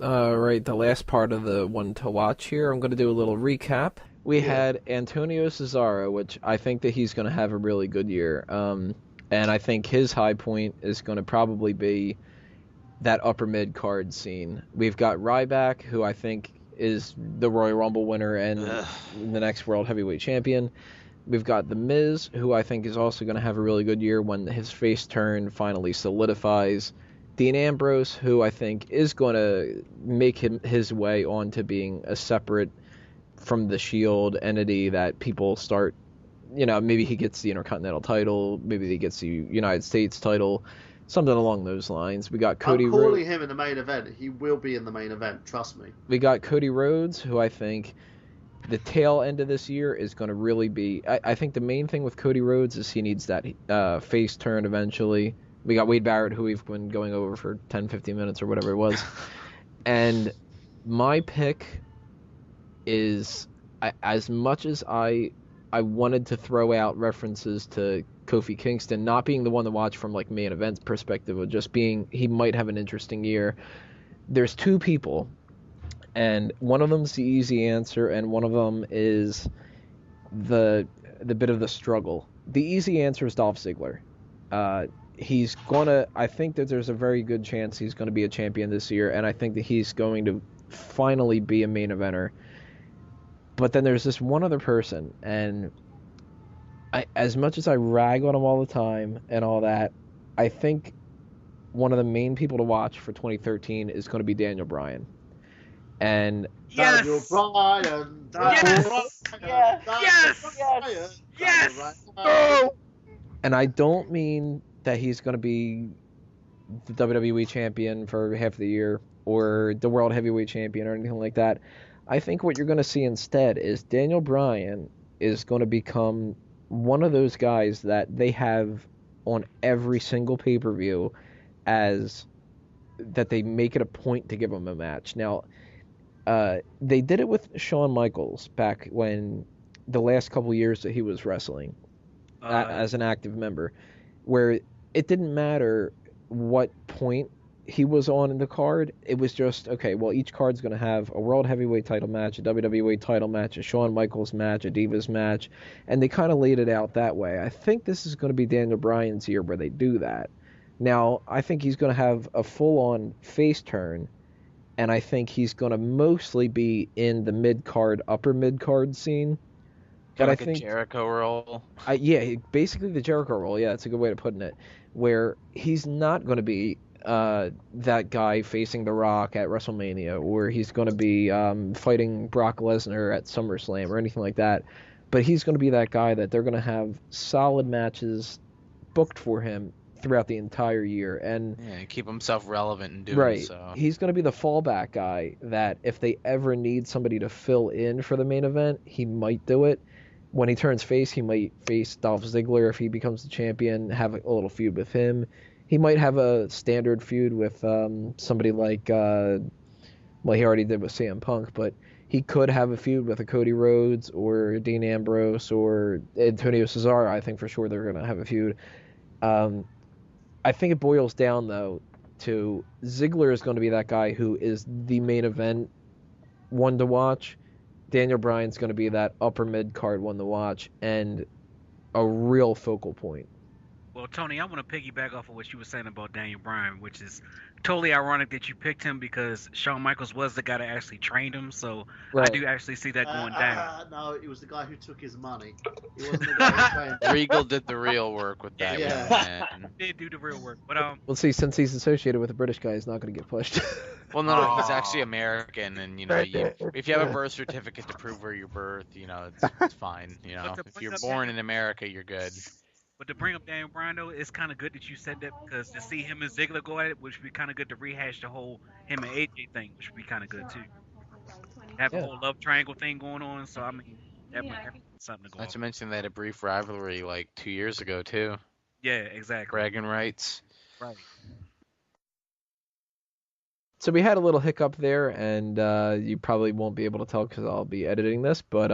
Right, the last part of the one to watch here, I'm going to do a little recap. We Yeah. had Antonio Cesaro, which I think that he's going to have a really good year. And I think his high point is going to probably be that upper mid card scene. We've got Ryback, who I think is the Royal Rumble winner and Ugh. the next World Heavyweight Champion. We've got The Miz, who I think is also going to have a really good year when his face turn finally solidifies. Dean Ambrose, who I think is going to make his way on to being a separate from the Shield entity that people start, maybe he gets the Intercontinental title, maybe he gets the United States title, something along those lines. We got I'm Cody Rhodes. calling him in the main event. He will be in the main event. Trust me. We got Cody Rhodes, who I think the tail end of this year is going to really be. I think the main thing with Cody Rhodes is he needs that face turn eventually. We got Wade Barrett, who we've been going over for 10, 15 minutes or whatever it was. And my pick is, as much as I wanted to throw out references to Kofi Kingston not being the one to watch from like main events perspective, of just being he might have an interesting year. There's two people, and one of them's the easy answer, and one of them is the bit of the struggle. The easy answer is Dolph Ziggler. He's gonna. I think that there's a very good chance he's going to be a champion this year, and I think that he's going to finally be a main eventer. But then there's this one other person, and as much as I rag on him all the time and all that, I think one of the main people to watch for 2013 is going to be Daniel Bryan. And Yes! Daniel Bryan. Yes! Yes! And I don't mean that he's going to be the WWE champion for half the year or the World Heavyweight champion or anything like that. I think what you're going to see instead is Daniel Bryan is going to become one of those guys that they have on every single pay-per-view as that they make it a point to give him a match. Now, they did it with Shawn Michaels back when the last couple years that he was wrestling as an active member, where it didn't matter what point he was on in the card. It was just, okay, well, each card's going to have a World Heavyweight title match, a WWE title match, a Shawn Michaels match, a Divas match, and they kind of laid it out that way. I think this is going to be Daniel Bryan's year where they do that. Now, I think he's going to have a full-on face turn, and I think he's going to mostly be in the mid-card, upper mid-card scene. But like I think a Jericho role. Yeah, basically the Jericho role. Yeah, that's a good way of putting it. Where he's not going to be that guy facing The Rock at WrestleMania, or he's going to be fighting Brock Lesnar at SummerSlam or anything like that. But he's going to be that guy that they're going to have solid matches booked for him throughout the entire year, and keep himself relevant and doing so. He's going to be the fallback guy that if they ever need somebody to fill in for the main event, he might do it. When he turns face, he might face Dolph Ziggler if he becomes the champion, have a little feud with him. He might have a standard feud with somebody like, well, he already did with CM Punk, but he could have a feud with a Cody Rhodes or Dean Ambrose or Antonio Cesaro. I think for sure they're going to have a feud. I think it boils down, though, to Ziggler is going to be that guy who is the main event one to watch. Daniel Bryan's going to be that upper mid-card one to watch and a real focal point. Well, Tony, I want to piggyback off of what you were saying about Daniel Bryan, which is totally ironic that you picked him because Shawn Michaels was the guy that actually trained him. So right. I do actually see that going down. No, it was the guy who took his money. It wasn't the guy who trained him. Regal did the real work with that one. He did do the real work, but Well, see, since he's associated with a British guy, he's not going to get pushed. Well, no, he's actually American, and if you have a birth certificate to prove where you're birthed, it's fine. If you're born in America, you're good. But to bring up Daniel Bryan, though, it's kind of good that you said that because to see him and Ziggler go at it, which would be kind of good to rehash the whole him and AJ thing, which would be kind of good, too. Have a whole love triangle thing going on, so, I mean, that might have something to go on. Not to mention they had a brief rivalry like 2 years ago, too. Yeah, exactly. Bragging rights. Right. So we had a little hiccup there, and you probably won't be able to tell because I'll be editing this, but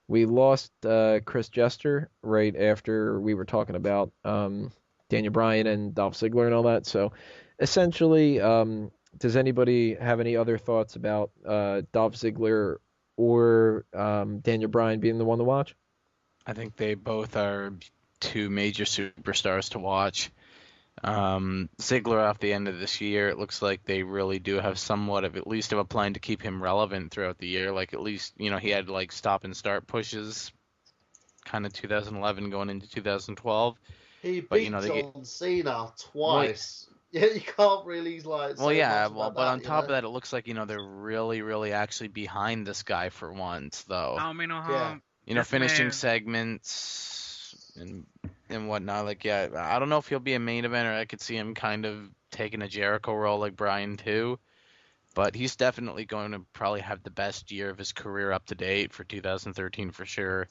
we lost Chris Jester right after we were talking about Daniel Bryan and Dolph Ziggler and all that. So essentially, does anybody have any other thoughts about Dolph Ziggler or Daniel Bryan being the one to watch? I think they both are two major superstars to watch. Ziggler off the end of this year, it looks like they really do have somewhat of at least of a plan to keep him relevant throughout the year. Like at least, he had like stop and start pushes kind of 2011 going into 2012. He But, beat they get, John Cena twice. Yeah, you can't really like. well, Say yeah, much well, about but on that, top of that, it looks like, they're really, really actually behind this guy for once, though. I don't mean no Yeah. harm. Finishing man- segments and whatnot. Like, yeah, I don't know if he'll be a main event, or I could see him kind of taking a Jericho role like Bryan too. But he's definitely going to probably have the best year of his career up to date for 2013 for sure.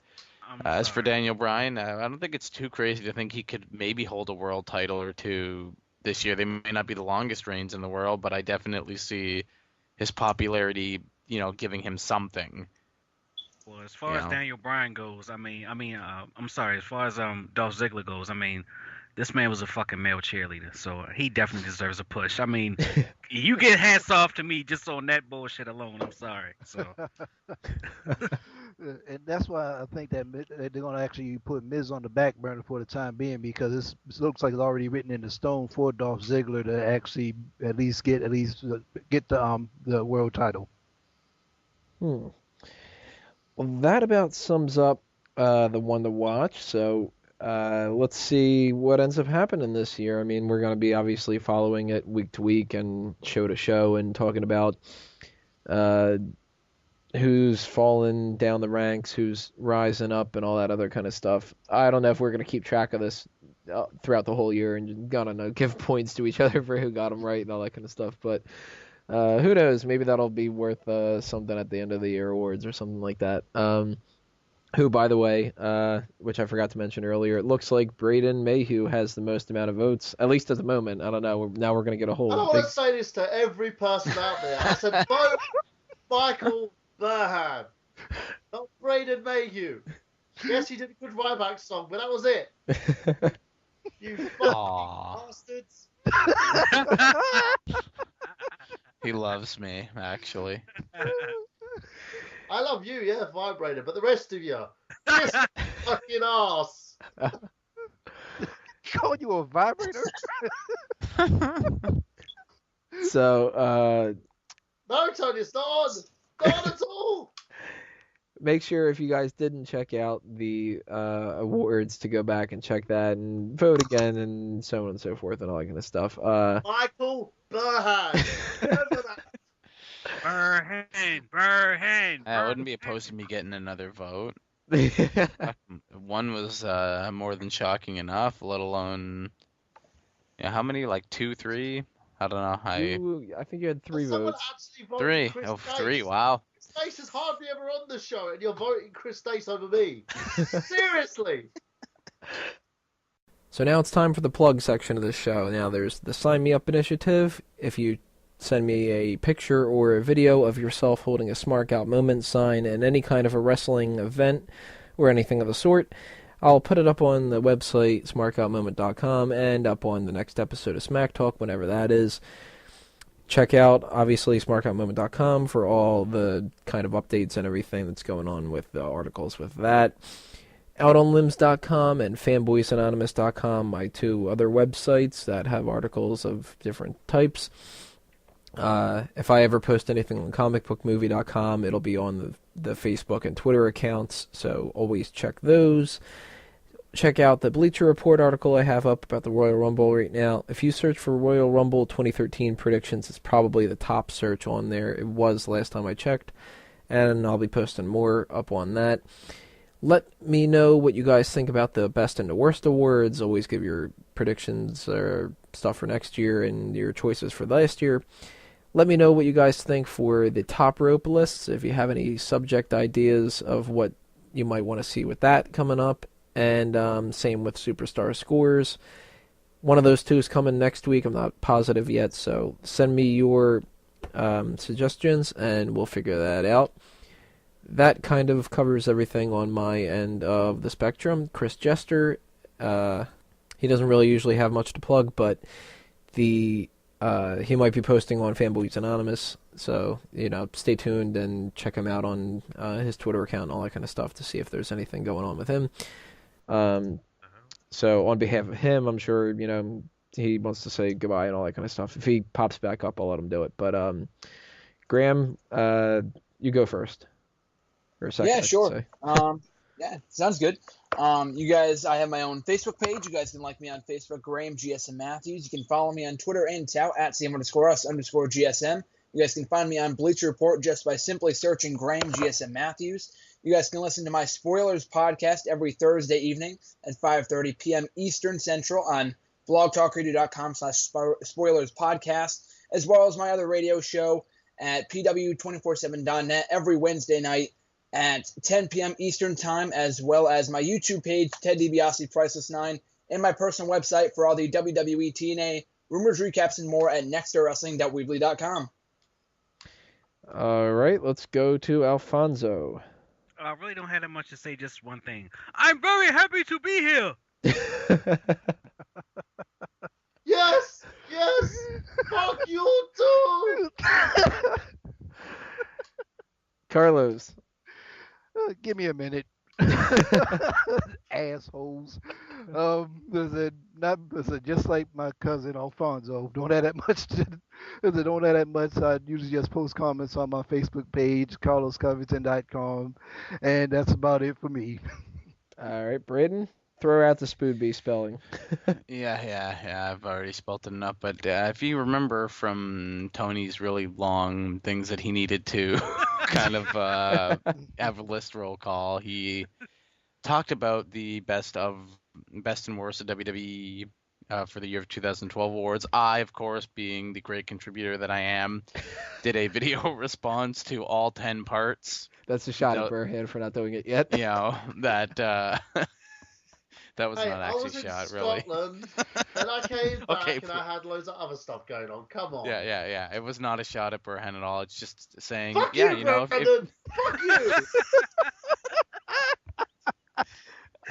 As for Daniel Bryan, I don't think it's too crazy to think he could maybe hold a world title or two this year. They may not be the longest reigns in the world, but I definitely see his popularity, giving him something. Well, as far as Daniel Bryan goes, I'm sorry. As far as Dolph Ziggler goes, this man was a fucking male cheerleader, so he definitely deserves a push. You get hats off to me just on that bullshit alone. I'm sorry. So And that's why I think that they're going to actually put Miz on the back burner for the time being, because it looks like it's already written in the stone for Dolph Ziggler to actually at least get the world title. Well, that about sums up the one to watch. So let's see what ends up happening this year. I mean, we're going to be obviously following it week to week and show to show and talking about who's fallen down the ranks, who's rising up, and all that other kind of stuff. I don't know if we're going to keep track of this throughout the whole year and, I don't know, give points to each other for who got them right and all that kind of stuff. But who knows? Maybe that'll be worth something at the end of the year awards or something like that. Who, by the way, which I forgot to mention earlier, it looks like Braden Mayhew has the most amount of votes, at least at the moment. I don't know. Now we're going to get a whole I want to say this to every person out there. I said, vote Michael Burhan, not Braden Mayhew. Yes, he did a good Ryback song, but that was it. You fucking bastards. He loves me, actually. I love you, yeah, Vibrator, but the rest of you, this fucking ass. Call you a vibrator? So, No, Tony, it's not on. Not at all. make sure if you guys didn't check out the awards to go back and check that and vote again and so on and so forth and all that kind of stuff. Michael Burhan. Remember that. Burhan. I wouldn't be opposed to me getting another vote. One was more than shocking enough, let alone, how many? Like 2, 3? I don't know. I think you had 3 Someone votes. actually voted 3. Chris Oh, Dace. 3. Wow. Chris Dace is hardly ever on the show, and you're voting Chris Dace over me. Seriously. So now it's time for the plug section of the show. Now there's the Sign Me Up initiative. If you send me a picture or a video of yourself holding a Smark Out Moment sign in any kind of a wrestling event or anything of the sort, I'll put it up on the website, smarkoutmoment.com, and up on the next episode of Smack Talk, whenever that is. Check out, obviously, smarkoutmoment.com for all the kind of updates and everything that's going on with the articles with that. outonlimbs.com and fanboysanonymous.com, my 2 other websites that have articles of different types. If I ever post anything on comicbookmovie.com, it'll be on the Facebook and Twitter accounts, so always check those. Check out the Bleacher Report article I have up about the Royal Rumble right now. If you search for Royal Rumble 2013 predictions, it's probably the top search on there. It was last time I checked, and I'll be posting more up on that. Let me know what you guys think about the Best and the Worst awards. Always give your predictions or stuff for next year and your choices for last year. Let me know what you guys think for the top rope lists, if you have any subject ideas of what you might want to see with that coming up. And same with Superstar Scores. One of those 2 is coming next week. I'm not positive yet, so send me your suggestions and we'll figure that out. That kind of covers everything on my end of the spectrum. Chris Jester, he doesn't really usually have much to plug, but the He might be posting on Fanboys Anonymous, so stay tuned and check him out on his Twitter account and all that kind of stuff to see if there's anything going on with him. So on behalf of him, I'm sure he wants to say goodbye and all that kind of stuff. If he pops back up, I'll let him do it. But Graham, you go first. Or second, Yeah, I should sure. say. Yeah, sounds good. You guys, I have my own Facebook page. You guys can like me on Facebook, Graham GSM Matthews. You can follow me on Twitter and tout at CM_us_GSM. You guys can find me on Bleacher Report just by simply searching Graham GSM Matthews. You guys can listen to my Spoilers podcast every Thursday evening at 5:30 p.m. Eastern Central on blogtalkradio.com/spoilers podcast, as well as my other radio show at pw247.net every Wednesday night at 10 p.m. Eastern Time, as well as my YouTube page, Ted DiBiase Priceless 9, and my personal website for all the WWE, TNA, rumors, recaps, and more at nextwrestling.weebly.com. All right, let's go to Alfonso. I really don't have that much to say, just one thing. I'm very happy to be here! Yes! Yes! Fuck you too! Carlos. Give me a minute. Assholes. Just like my cousin Alfonso, don't have that much. Don't have that much. I usually just post comments on my Facebook page, carloscovington.com, and that's about it for me. All right, Braden, throw out the Spood B spelling. Yeah. I've already spelt it enough. But if you remember from Tony's really long things that he needed to kind of have a list roll call, he talked about the best and worst of WWE for the year of 2012 awards. I, of course, being the great contributor that I am, did a video response to all 10 parts. That's a shot at Burhead for not doing it yet. That was not actually a shot, really. Scotland, and I came back Okay, and I had loads of other stuff going on. Come on. Yeah. It was not a shot at Burhan at all. It's just saying, Fuck yeah, you, if Brandon. Fuck you.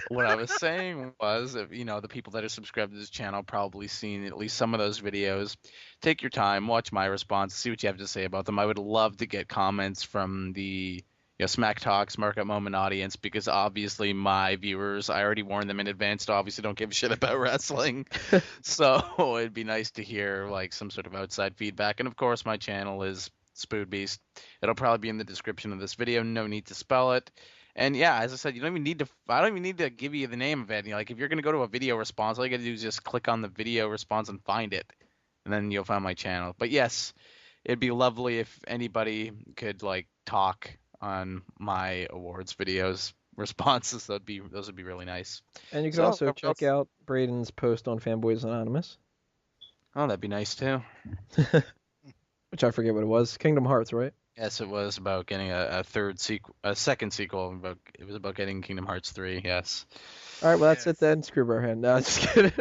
what I was saying was, the people that are subscribed to this channel probably seen at least some of those videos. Take your time, watch my response, see what you have to say about them. I would love to get comments from the Smack Talks Market Moment audience, because obviously my viewers, I already warned them in advance, obviously don't give a shit about wrestling. So it'd be nice to hear some sort of outside feedback. And of course, my channel is Spood Beast. It'll probably be in the description of this video. No need to spell it. And yeah, as I said, I don't even need to give you the name of it. If you're gonna go to a video response, all you gotta do is just click on the video response and find it, and then you'll find my channel. But yes, it'd be lovely if anybody could talk on my awards videos responses. Those would be really nice. And you can also check out Braden's post on Fanboys Anonymous. Oh, that'd be nice too. Which I forget what it was. Kingdom Hearts, right? Yes, it was about getting a second sequel. It was about getting Kingdom Hearts 3. Yes. All right, well that's it then. Screw Burhead. No, just kidding.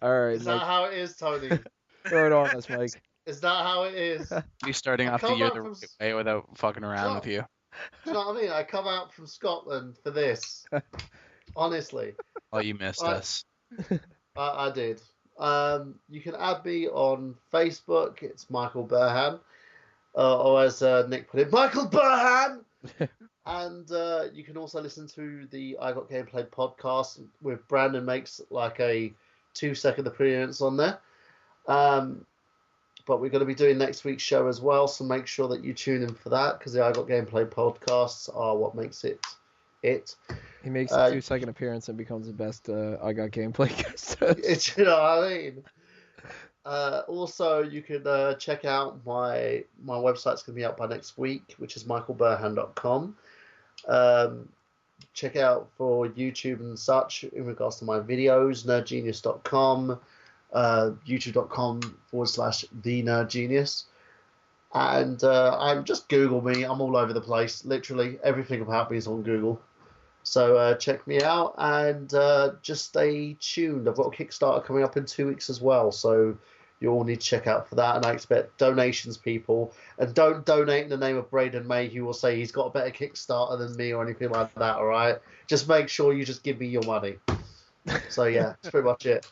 All right. Is that how it is, Tony? Throw it on us, Mike. Is that how it is? You starting off the year the right way without fucking around with you. Do you know what I mean? I come out from Scotland for this. Honestly. Oh, you missed us. I did. You can add me on Facebook. It's Michael Burhan. Or as Nick put it, Michael Burhan! And you can also listen to the I Got Gameplay podcast with Brandon makes a 2-second appearance on there. But we're going to be doing next week's show as well, so make sure that you tune in for that, because the I Got Gameplay podcasts are what makes it. He makes a 2-second appearance and becomes the best I Got Gameplay guest. You know what I mean? Also, you can check out my website's going to be out by next week, which is michaelburhan.com. Check out for YouTube and such in regards to my videos, nerdgenius.com. youtube.com/thenerdgenius, and I'm just Google me. I'm all over the place. Literally everything about me is on Google, so check me out and just stay tuned. I've got a Kickstarter coming up in 2 weeks as well, so you all need to check out for that. And I expect donations, people, and don't donate in the name of Braden Mayhew or say he's got a better Kickstarter than me or anything like that. All right, just make sure you just give me your money. So yeah, that's pretty much it.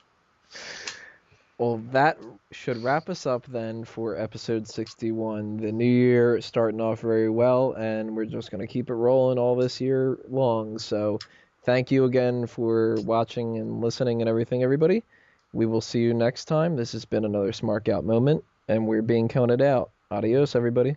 Well, that should wrap us up then for episode 61. The new year starting off very well, and we're just going to keep it rolling all this year long. So thank you again for watching and listening and everything, everybody. We will see you next time. This has been another Smark Out moment, and we're being counted out. Adios, everybody.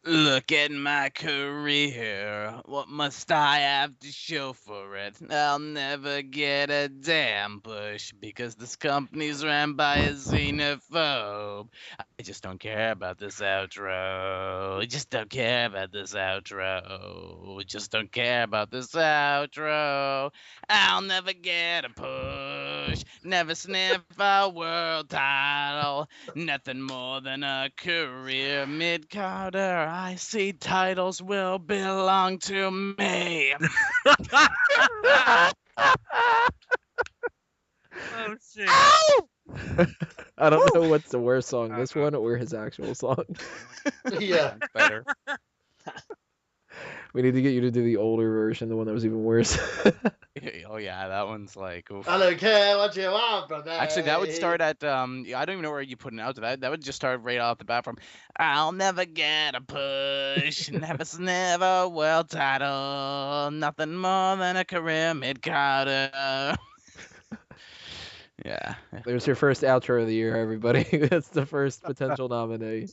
Look at my career. What must I have to show for it? I'll never get a damn push because this company's ran by a xenophobe. I just don't care about this outro. I just don't care about this outro. I just don't care about this outro. I'll never get a push. Never sniff a world title. Nothing more than a career mid-carder. I see titles will belong to me. Oh shit. I don't know what's the worst song, this one or his actual song. Yeah. Better. We need to get you to do the older version, the one that was even worse. Oh yeah, that one's like. Oof. I don't care what you want, brother. Actually, that would start at I don't even know where you put an out to that. That would just start right off the bat from I'll never get a push, never world title, nothing more than a career mid-carder. Yeah. There's your first outro of the year, everybody. That's the first potential nominee.